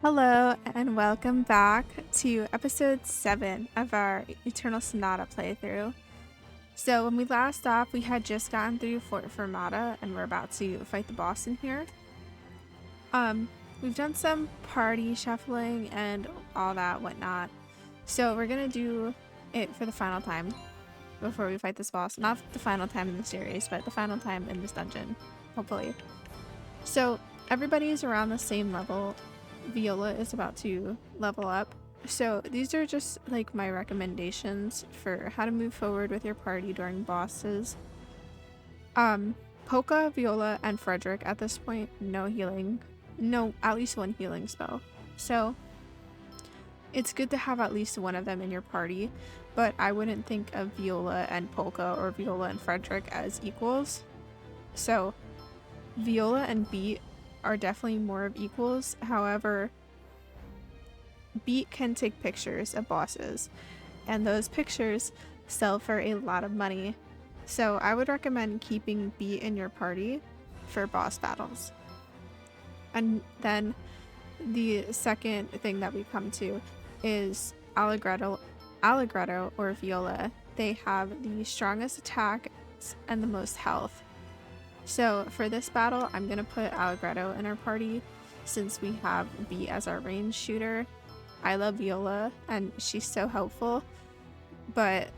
Hello and welcome back to episode 7 of our Eternal Sonata playthrough. So when we last stopped, we had just gotten through Fort Fermata and we're about to fight the boss in here. We've done some party shuffling and all that whatnot. So we're gonna do it for the final time before we fight this boss. Not the final time in the series, but the final time in this dungeon, hopefully. So everybody is around the same level. Viola is about to level up. So these are just like my recommendations for how to move forward with your party during bosses. Polka, Viola, and Frederick at this point, no healing. No, at least one healing spell. So it's good to have at least one of them in your party, but I wouldn't think of Viola and Polka or Viola and Frederick as equals. So Viola and Beat are definitely more of equals. However, Beat can take pictures of bosses, and those pictures sell for a lot of money. So I would recommend keeping Beat in your party for boss battles. And then the second thing that we come to is Allegretto or Viola. They have the strongest attacks and the most health. So for this battle, I'm going to put Allegretto in our party since we have Beat as our range shooter. I love Viola and she's so helpful, but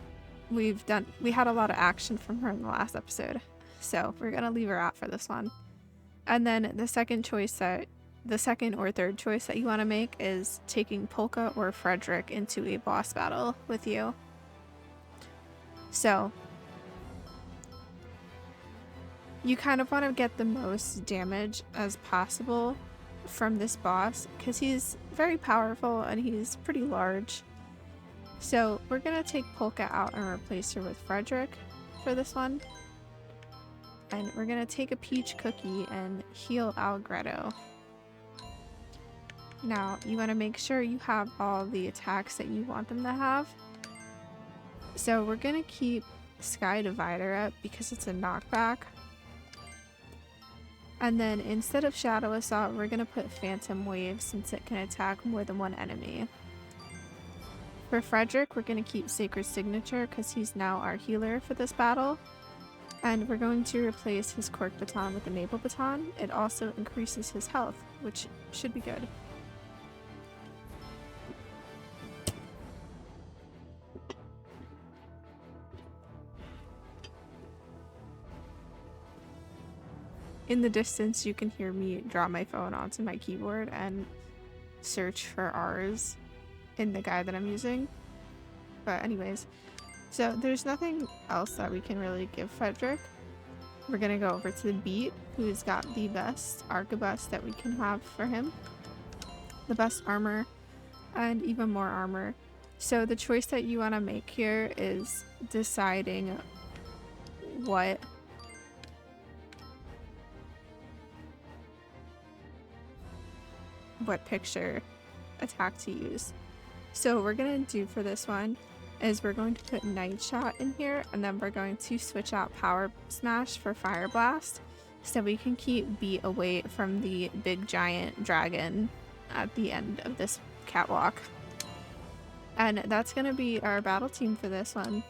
we had a lot of action from her in the last episode. So we're going to leave her out for this one. And then the second or third choice that you want to make is taking Polka or Frederick into a boss battle with you. So you kind of want to get the most damage as possible from this boss because he's very powerful and he's pretty large. So we're going to take Polka out and replace her with Frederick for this one. And we're going to take a peach cookie and heal Allegretto. Now you want to make sure you have all the attacks that you want them to have. So we're going to keep Sky Divider up because it's a knockback. And then instead of Shadow Assault, we're going to put Phantom Wave since it can attack more than one enemy. For Frederick, we're going to keep Sacred Signature because he's now our healer for this battle. And we're going to replace his Cork Baton with a Maple Baton. It also increases his health, which should be good. In the distance, you can hear me draw my phone onto my keyboard and search for R's in the guide that I'm using. But anyways, so there's nothing else that we can really give Frederick. We're going to go over to the Beat, who's got the best arquebus that we can have for him. The best armor and even more armor. So the choice that you want to make here is deciding what picture attack to use. So what we're going to do for this one is we're going to put Night Shot in here, and then we're going to switch out Power Smash for Fire Blast so we can keep Beat away from the big giant dragon at the end of this catwalk. And that's going to be our battle team for this one.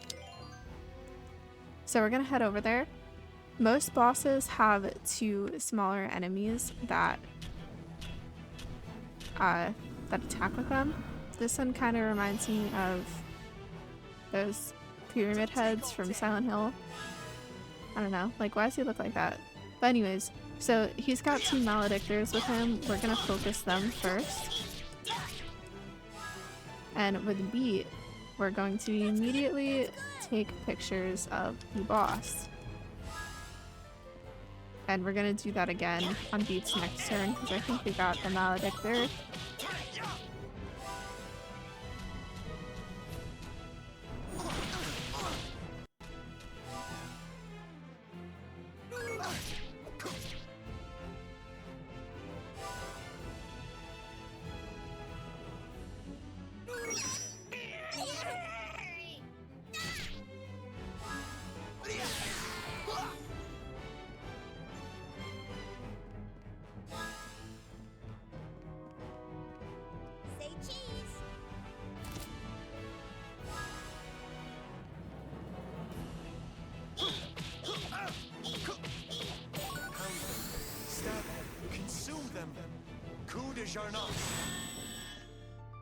So we're going to head over there. Most bosses have 2 smaller enemies that attack with them. This one kind of reminds me of those pyramid heads from Silent Hill. I don't know, like why does he look like that? But anyways, so he's got 2 maledictors with him. We're gonna focus them first. And with Beat, we're going to immediately take pictures of the boss. And we're gonna do that again on Beat's next turn because I think we got the maledictor. them. Coup de Jarnac.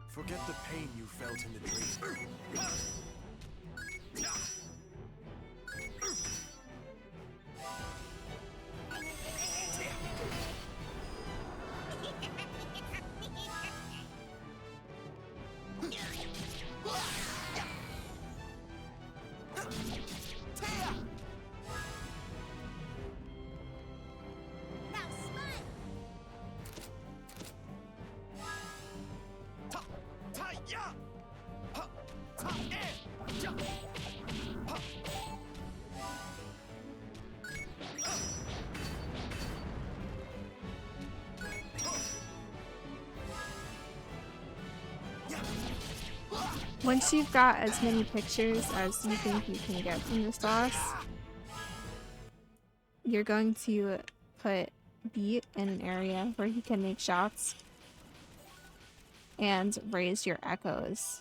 Forget the pain you felt in the dream. Once you've got as many pictures as you think you can get from this boss, you're going to put Beat in an area where he can make shots and raise your echoes.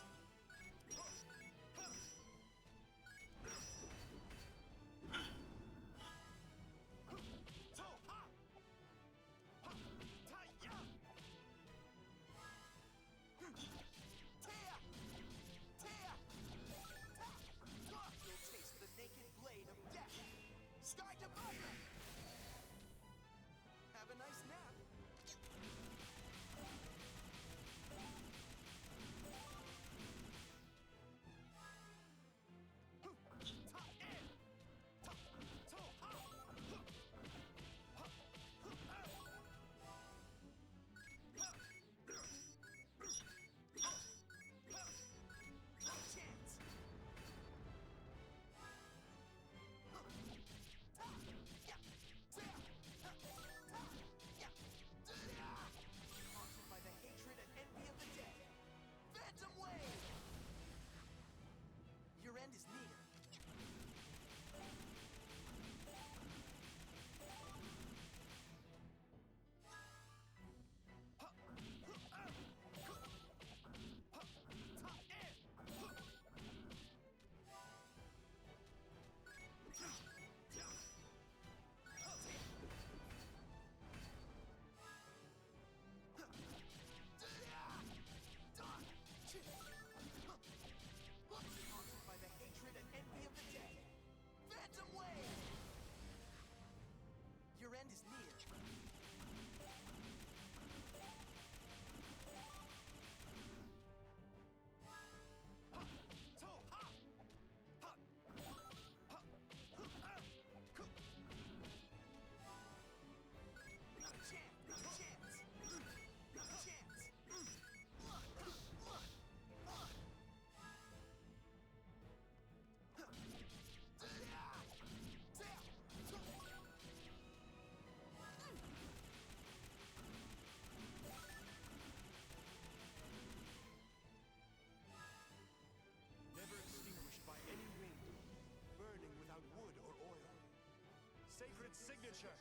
Sacred signature!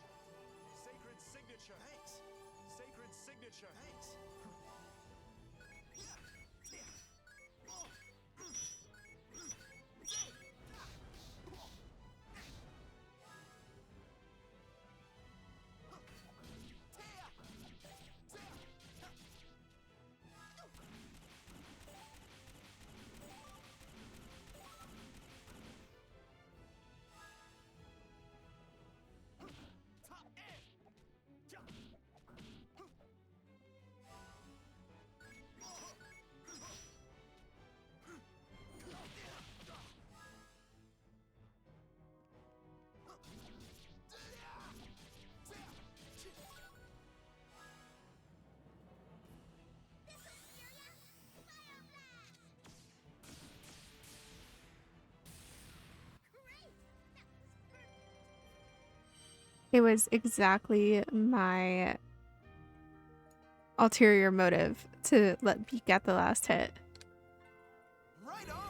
Sacred signature! Thanks! Sacred signature! Thanks! It was exactly my ulterior motive to let Beat get the last hit. Right on!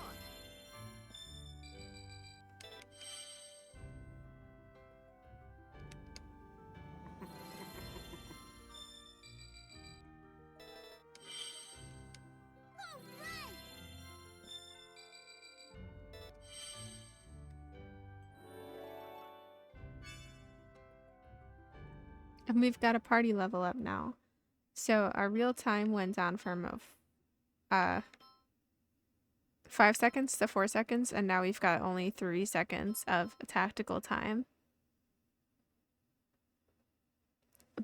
And we've got a party level up now. So our real time went down from 5 seconds to 4 seconds, and now we've got only 3 seconds of tactical time.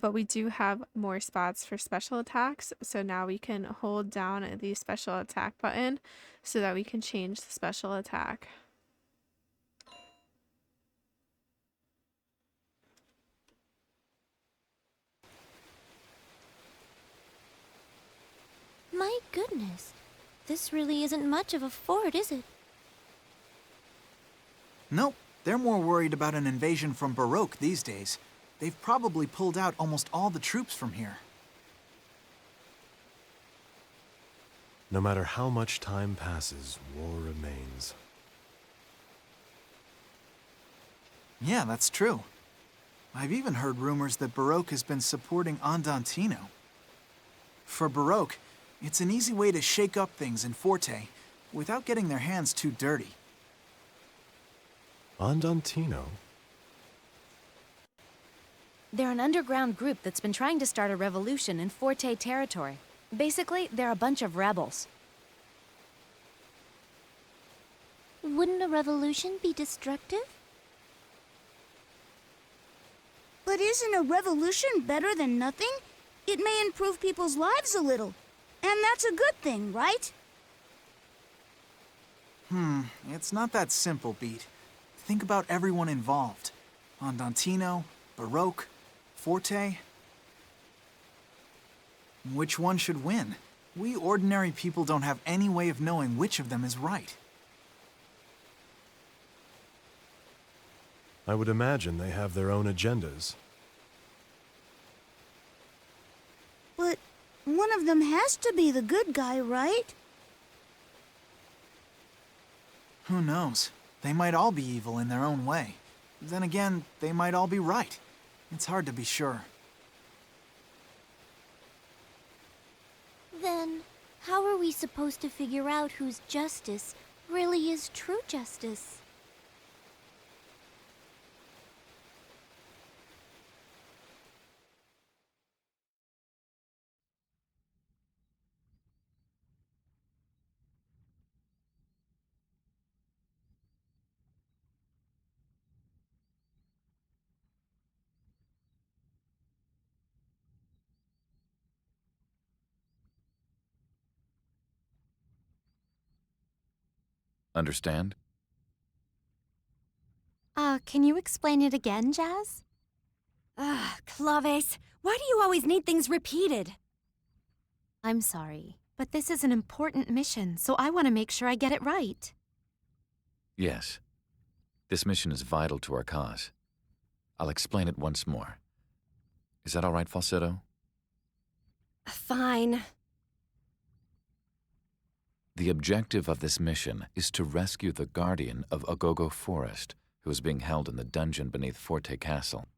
But we do have more spots for special attacks, so now we can hold down the special attack button so that we can change the special attack. My goodness, this really isn't much of a fort, is it? Nope, they're more worried about an invasion from Baroque these days. They've probably pulled out almost all the troops from here. No matter how much time passes, war remains. Yeah, that's true. I've even heard rumors that Baroque has been supporting Andantino. For Baroque, it's an easy way to shake up things in Forte without getting their hands too dirty. Andantino? They're an underground group that's been trying to start a revolution in Forte territory. Basically, they're a bunch of rebels. Wouldn't a revolution be destructive? But isn't a revolution better than nothing? It may improve people's lives a little. And that's a good thing, right? It's not that simple, Beat. Think about everyone involved. Andantino, Baroque, Forte. Which one should win? We ordinary people don't have any way of knowing which of them is right. I would imagine they have their own agendas. But one of them has to be the good guy, right? Who knows? They might all be evil in their own way. Then again, they might all be right. It's hard to be sure. Then, how are we supposed to figure out whose justice really is true justice? Understand? Can you explain it again, Jazz? Claves, why do you always need things repeated? I'm sorry, but this is an important mission, so I want to make sure I get it right. Yes. This mission is vital to our cause. I'll explain it once more. Is that all right, Falsetto? Fine. The objective of this mission is to rescue the guardian of Agogo Forest, who is being held in the dungeon beneath Forte Castle.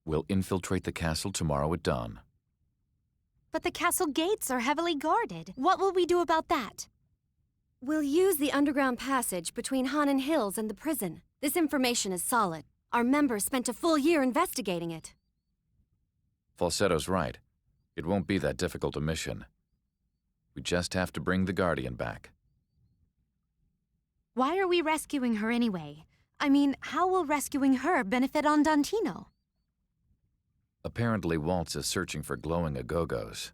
We'll infiltrate the castle tomorrow at dawn. But the castle gates are heavily guarded. What will we do about that? We'll use the underground passage between Hanon Hills and the prison. This information is solid. Our members spent a full year investigating it. Falsetto's right. It won't be that difficult a mission. We just have to bring the guardian back. Why are we rescuing her anyway? I mean, how will rescuing her benefit Andantino? Apparently, Waltz is searching for glowing Agogos.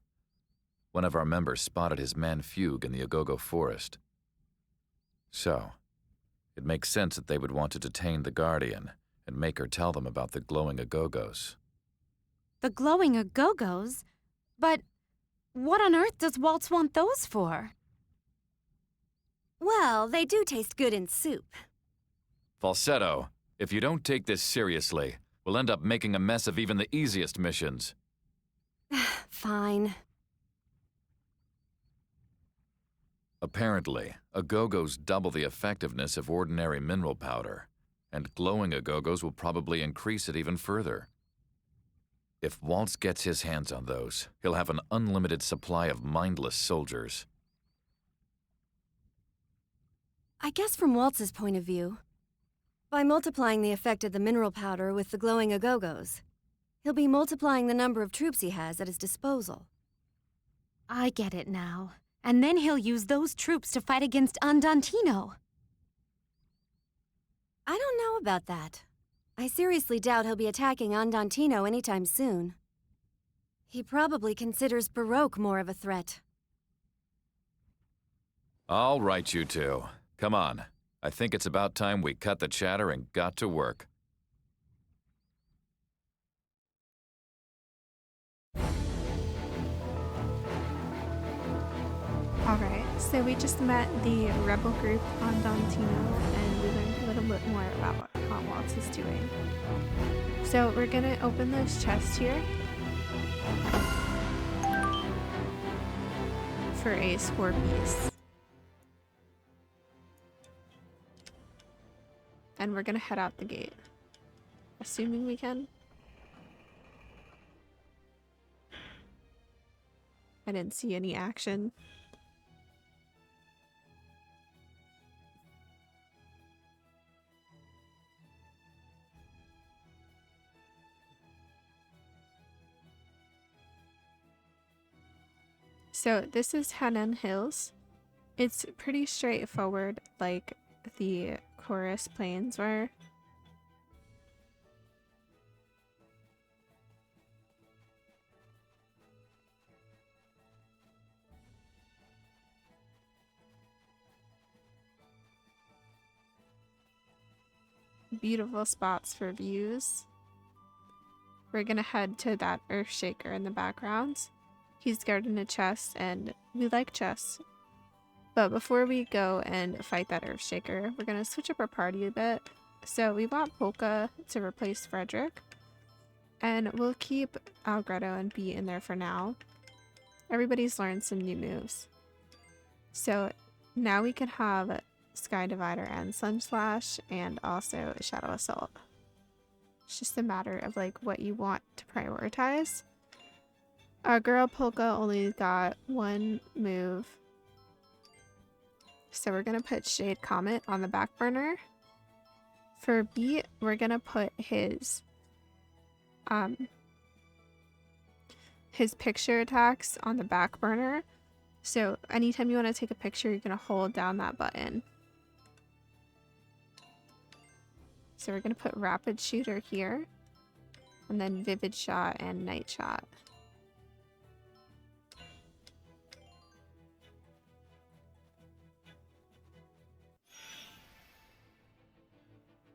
One of our members spotted his man Fugue in the Agogo forest. So, it makes sense that they would want to detain the Guardian and make her tell them about the glowing Agogos. The glowing Agogos? But what on earth does Waltz want those for? Well, they do taste good in soup. Falsetto, if you don't take this seriously, we'll end up making a mess of even the easiest missions. Fine. Apparently, Agogos double the effectiveness of ordinary mineral powder, and glowing Agogos will probably increase it even further. If Waltz gets his hands on those, he'll have an unlimited supply of mindless soldiers. I guess from Waltz's point of view, by multiplying the effect of the mineral powder with the glowing Agogos, He'll be multiplying the number of troops he has at his disposal. I get it now. And then he'll use those troops to fight against Andantino. I don't know about that. I seriously doubt he'll be attacking Andantino anytime soon. He probably considers Baroque more of a threat. All right, you two. Come on. I think it's about time we cut the chatter and got to work. Alright, so we just met the rebel group on Dantino, and we learned a little bit more about what Commonwealth is doing. So we're gonna open this chest here for a spore piece. And we're gonna head out the gate. Assuming we can. I didn't see any action. So this is Hanon Hills. It's pretty straightforward, like the chorus plains were. Beautiful spots for views. We're gonna head to that Earthshaker in the background. He's guarding a chest, and we like chests. But before we go and fight that Earthshaker, we're gonna switch up our party a bit. So we want Polka to replace Frederick, and we'll keep Algretto and B in there for now. Everybody's learned some new moves. So now we can have Sky Divider and Sun Slash, and also Shadow Assault. It's just a matter of like what you want to prioritize. Our girl Polka only got one move, so we're gonna put Shade Comet on the back burner. For B, we're gonna put his picture attacks on the back burner. So anytime you want to take a picture, you're gonna hold down that button. So we're gonna put Rapid Shooter here, and then Vivid Shot and Night Shot.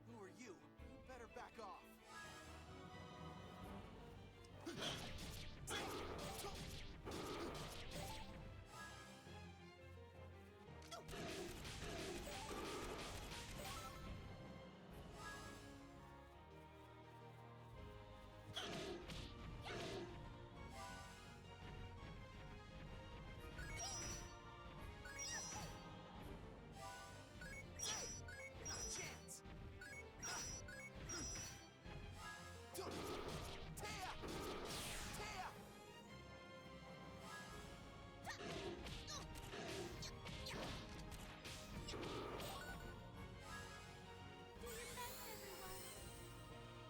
Who are you? You better back off. Not a chance. Taya! Taya!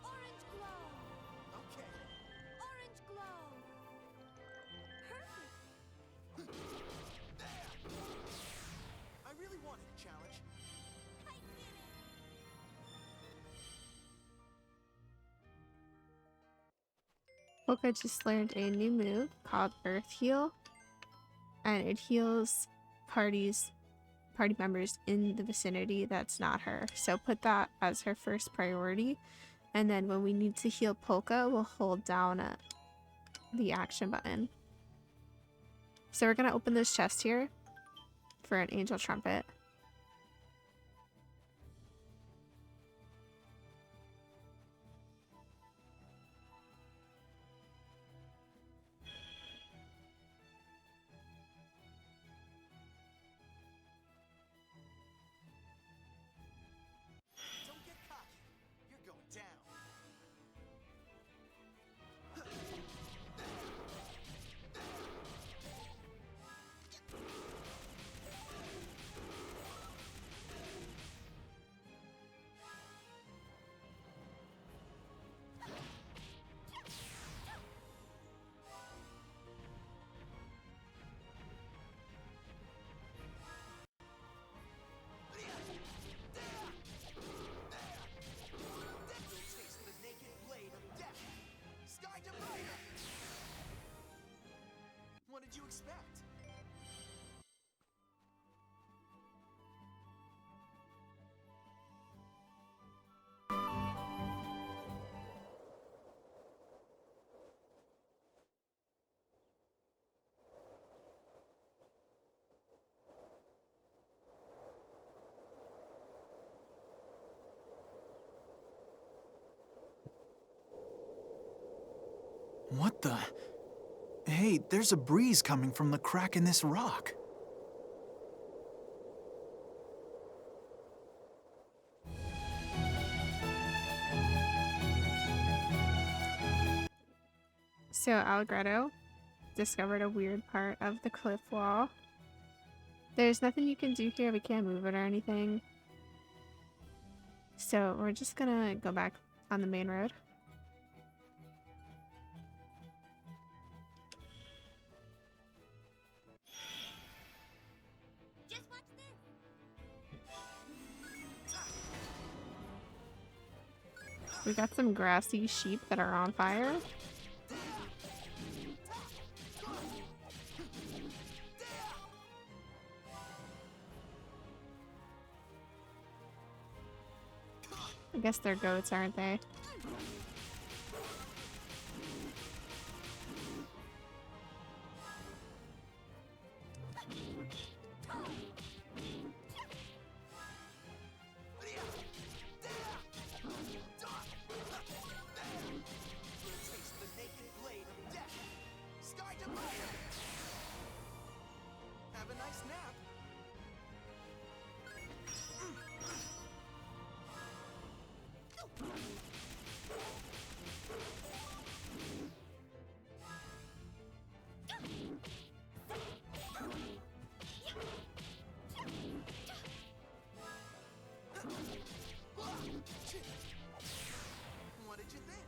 Orange glow! Okay. Orange glow! Perfect! I really wanted a challenge. I did it! Polka just learned a new move called Earth Heal, and it heals party members in the vicinity that's not her. So put that as her first priority, and then when we need to heal Polka, we'll hold down the action button. So we're gonna open this chest here for an Angel Trumpet. Don't get cocky. You're going down. What the? Hey, there's a breeze coming from the crack in this rock. So Allegretto discovered a weird part of the cliff wall. There's nothing you can do here. We can't move it or anything. So we're just gonna go back on the main road. We got some grassy sheep that are on fire. I guess they're goats, aren't they? Taste the naked blade of death. Sky divider. Have a nice nap. What did you think?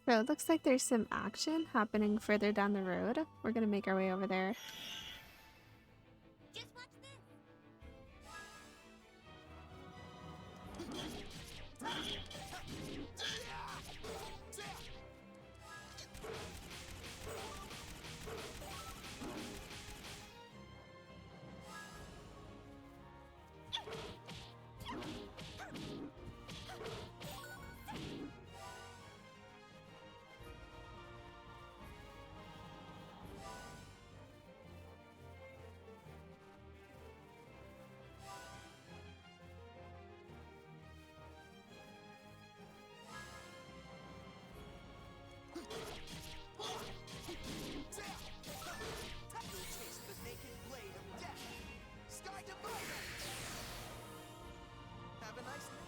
So it looks like there's some action happening further down the road. We're gonna make our way over there. Taste the naked blade of death. Sky divider. Have a nice nap.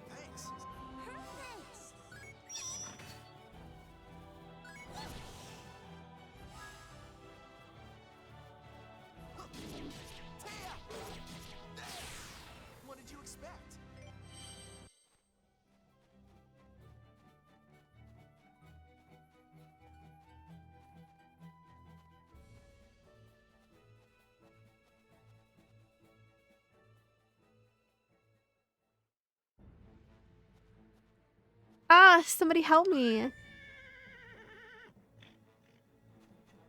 Thanks. What did you expect? Ah, somebody help me.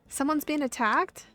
Someone's being attacked?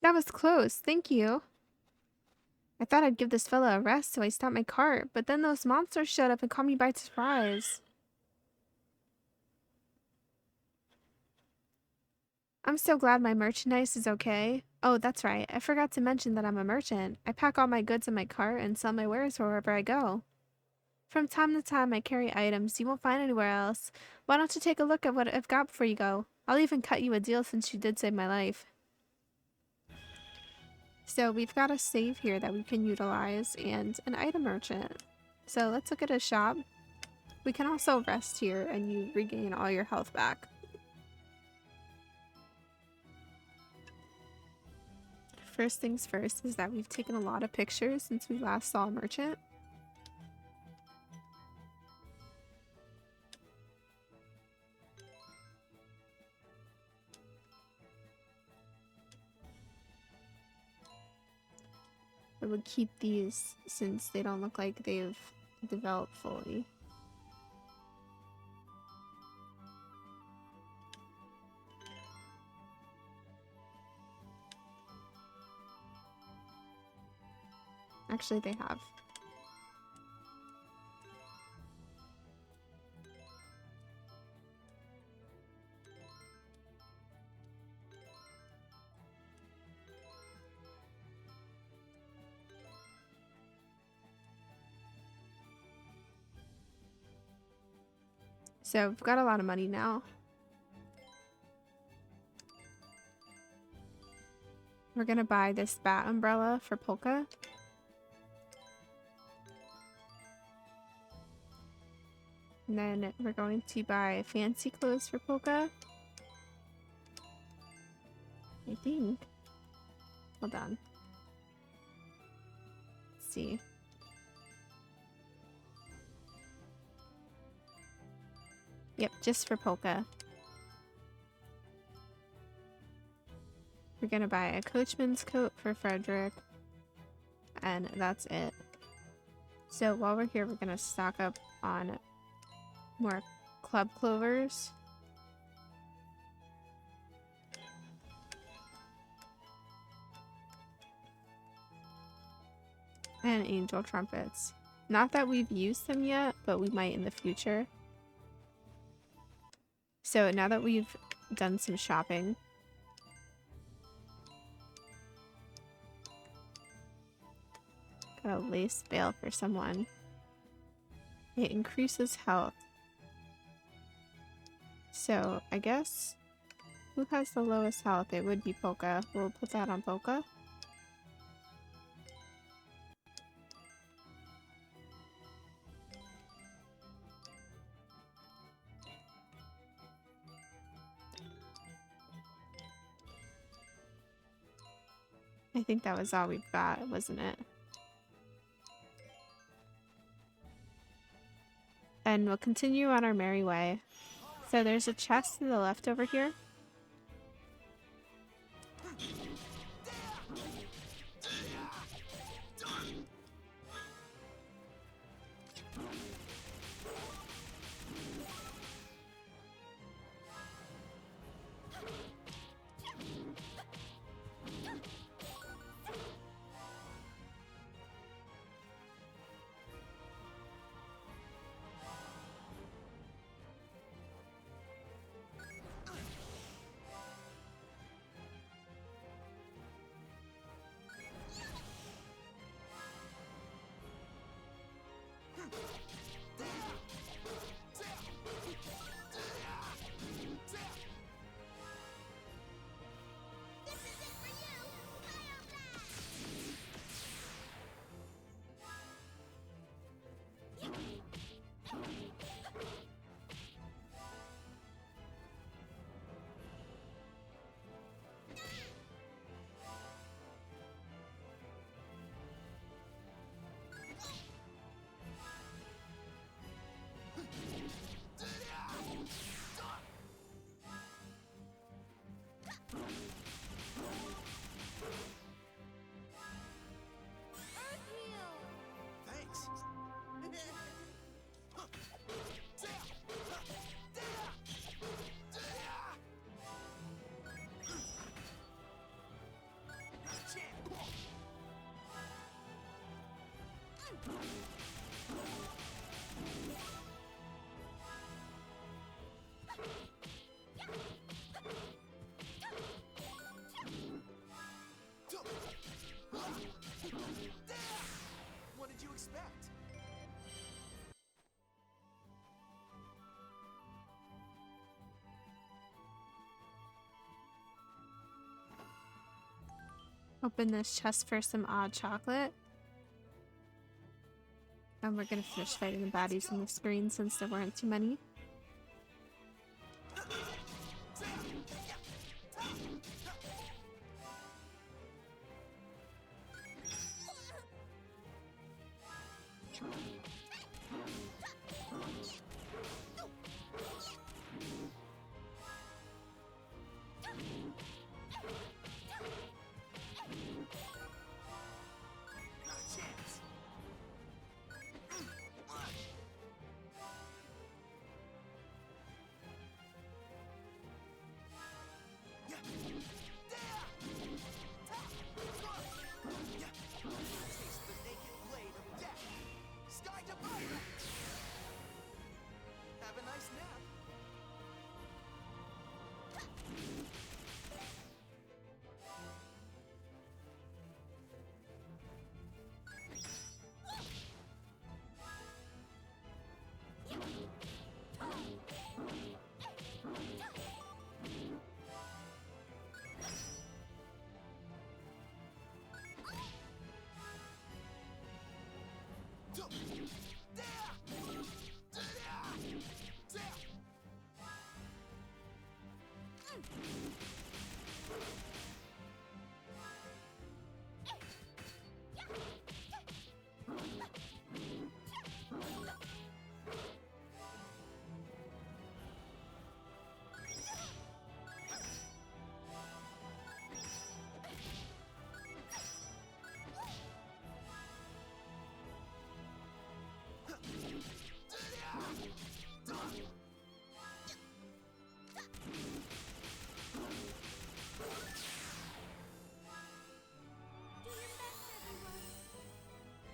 That was close. Thank you. I thought I'd give this fella a rest, so I stopped my cart, but then those monsters showed up and caught me by surprise. I'm so glad my merchandise is okay. Oh, that's right. I forgot to mention that I'm a merchant. I pack all my goods in my cart and sell my wares wherever I go. From time to time, I carry items you won't find anywhere else. Why don't you take a look at what I've got before you go? I'll even cut you a deal since you did save my life. So we've got a save here that we can utilize and an item merchant. So let's look at a shop. We can also rest here and you regain all your health back. First things first is that we've taken a lot of pictures since we last saw a merchant. I would keep these since they don't look like they've developed fully. Actually, they have. So we've got a lot of money now. We're gonna buy this bat umbrella for Polka. And then we're going to buy fancy clothes for Polka. I think. Hold on. Let's see. Yep, just for Polka. We're gonna buy a coachman's coat for Frederick. And that's it. So while we're here, we're gonna stock up on more club clovers. And angel trumpets. Not that we've used them yet, but we might in the future. So now that we've done some shopping, got a lace veil for someone. It increases health. So I guess who has the lowest health? It would be Polka. We'll put that on Polka. I think that was all we've got, wasn't it? And we'll continue on our merry way. So there's a chest to the left over here. Thanks. Open this chest for some odd chocolate. And we're gonna finish fighting the baddies on the screen since there weren't too many. Have a nice nap.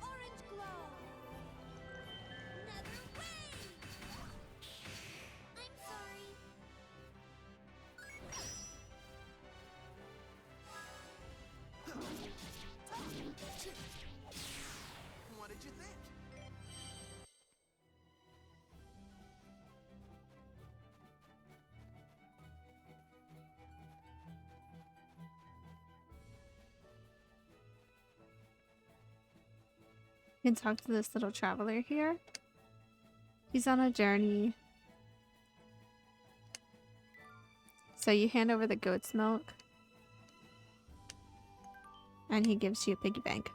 Orange glow. Another wave. I'm sorry. What did you think? You can talk to this little traveler here. He's on a journey. So you hand over the goat's milk. And he gives you a piggy bank.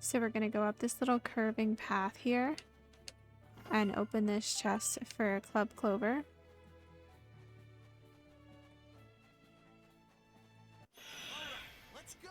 So we're gonna go up this little curving path here and open this chest for Club Clover. Let's go.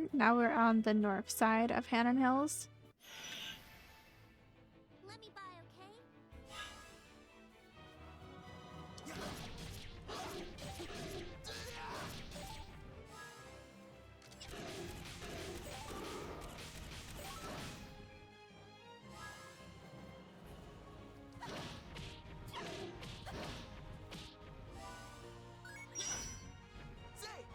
again. Now we're on the north side of Hanon Hills. Let me by, okay? Say!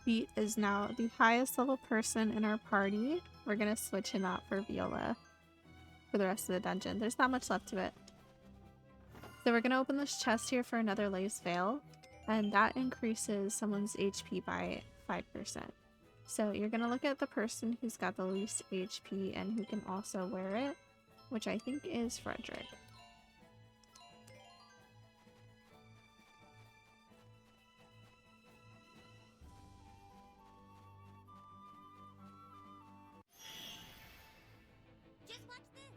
Beat is now the highest level person in our party. We're gonna switch him out for Viola for the rest of the dungeon. There's not much left to it. So we're gonna open this chest here for another Lace Veil, and that increases someone's HP by 5%. So you're gonna look at the person who's got the least HP and who can also wear it, which I think is Frederick. Just watch this.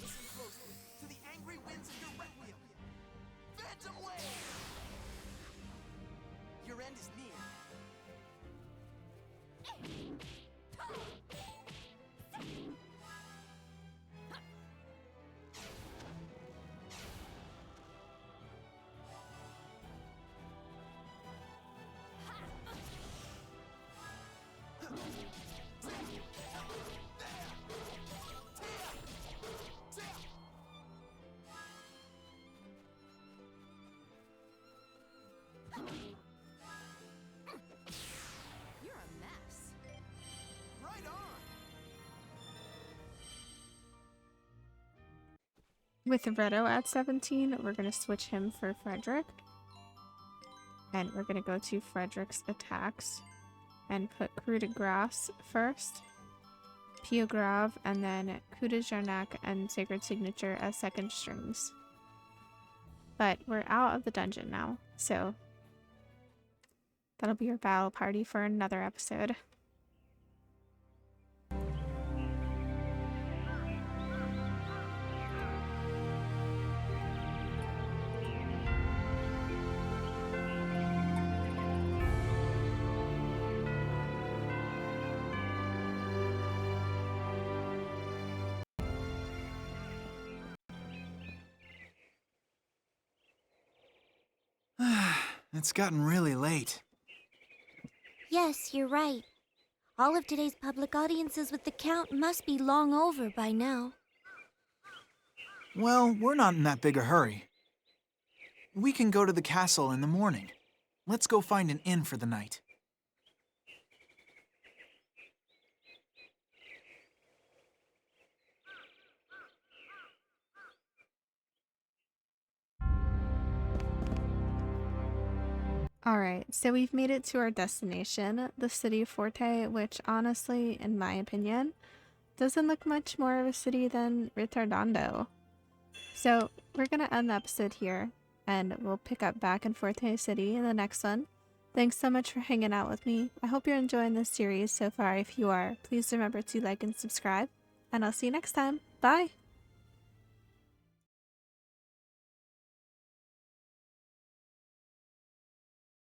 Listen closely to the angry winds of your requiem. Phantom wave! Your end is near. You're a mess. Right on! With Reto at 17, we're going to switch him for Frederick. And we're going to go to Frederick's attacks and put Coup de Grace first, Pied Grave, and then Coup de Jarnac and Sacred Signature as second strings. But we're out of the dungeon now, so that'll be your battle party for another episode. It's gotten really late. Yes, you're right. All of today's public audiences with the Count must be long over by now. Well, we're not in that big a hurry. We can go to the castle in the morning. Let's go find an inn for the night. Alright, so we've made it to our destination, the city of Forte, which honestly, in my opinion, doesn't look much more of a city than Retardando. So we're gonna end the episode here, and we'll pick up back in Forte City in the next one. Thanks so much for hanging out with me. I hope you're enjoying this series so far. If you are, please remember to like and subscribe, and I'll see you next time. Bye!